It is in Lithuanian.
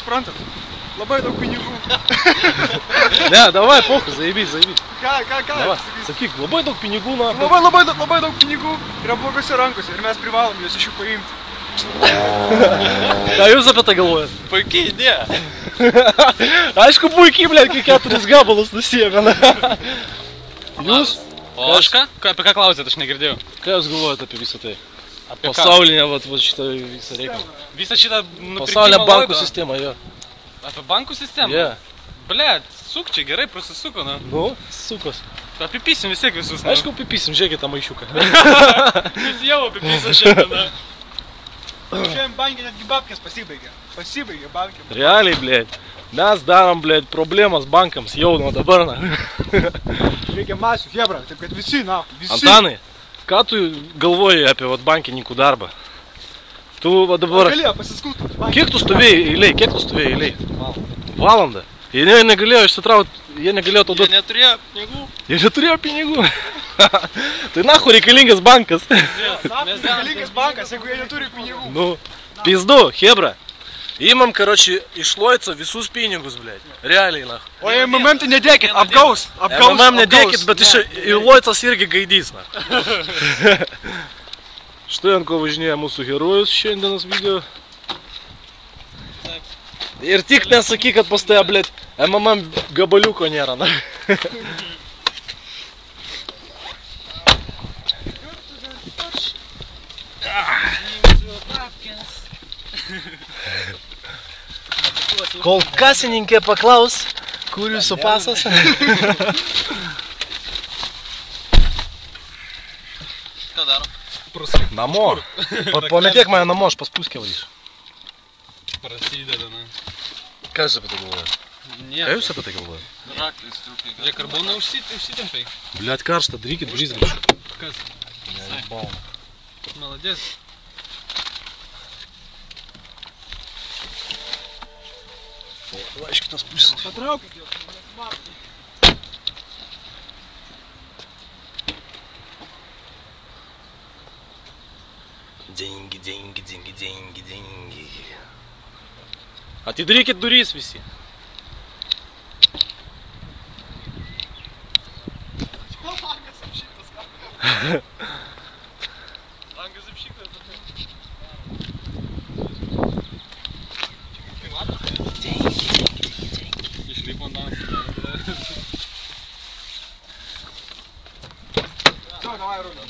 suprantat? Labai daug pinigų. Ne, davai, pochai, zaibys. Ką? Davai, sakyk, labai daug pinigų, na. Labai daug pinigų yra blogose rankose ir mes privalom juos iš jų paimti. Ką jūs apie tai galvojat? Puikiai idėja. Aišku, puikiai, blėt, kai 4 gabalus nusiėmė. Jūs? O aš ką? Apie ką klausėt, aš negirdėjau. Ką jūs galvojat apie visą tai? Apie pasaulinę, va šitą visą reikalą. Visą šitą nupirkimą Pasaulinę bankų sistemą, jo. Apie bankų sistemą? Yeah. Blet, sukčiai gerai prasisuko, na. Nu, sukos. Apipisim vis tiek visus, na. Aišku, apipisim, žiūrėkit tą maišiuką. Jūs jau apipisim šiandien, na. Šiandien bankė netgi babkės pasibaigė. Pasibaigė bankė. Realiai, blėt. Mes darom, blėt, problemas bankams jau nuo dabar, na. Reikia masių, hebra, taip kad visi, na, visi. Antanai, ką tu galvoji apie vat, bankininkų darbą? Tu va dabar... Galėjo pasiskūti. Kiek tu stovėjai eilėj? Valandą. Jie negalėjo išsitraukti, jie negalėjo to duoti. Jie neturėjo pinigų. Jie neturėjo pinigų. Tai nahu reikalingas bankas. Reikalingas bankas, jeigu jie neturi pinigų. Nu, pizdu, hebra. Imam, karoči, iš Loico visus pinigus, blėt. Realiai, na. O MMM tai nedėkit, apgaus. MMM nedėkit, bet iš Loicas irgi gaidys, na. Štai ant ko važinėja mūsų herojus šiandienos video. Ir tik nesakyk, kad pas tave, blėt, MMM gabaliuko nėra, na. Kol kasininkė paklaus, kur jūsų pasas. Ką darom? Namo. Pametėk mane namo, aš pas puskę varysiu. Prasideda, na. Ką jūs apie tai galvojat? Ką jūs apie tai galvojat? Raklis trūkai. Jie karboną užsitempiai. Bliat karštą, darykit blizgačių. Kas? Neįbaum. Maladės. Va, iš kitos pusės. Patraukit jau. Деньги. Atidarykit duris visi. Langas apšiktas, ką? Langas apšiktas. Išlipo ant dantų. Давай, Рудо.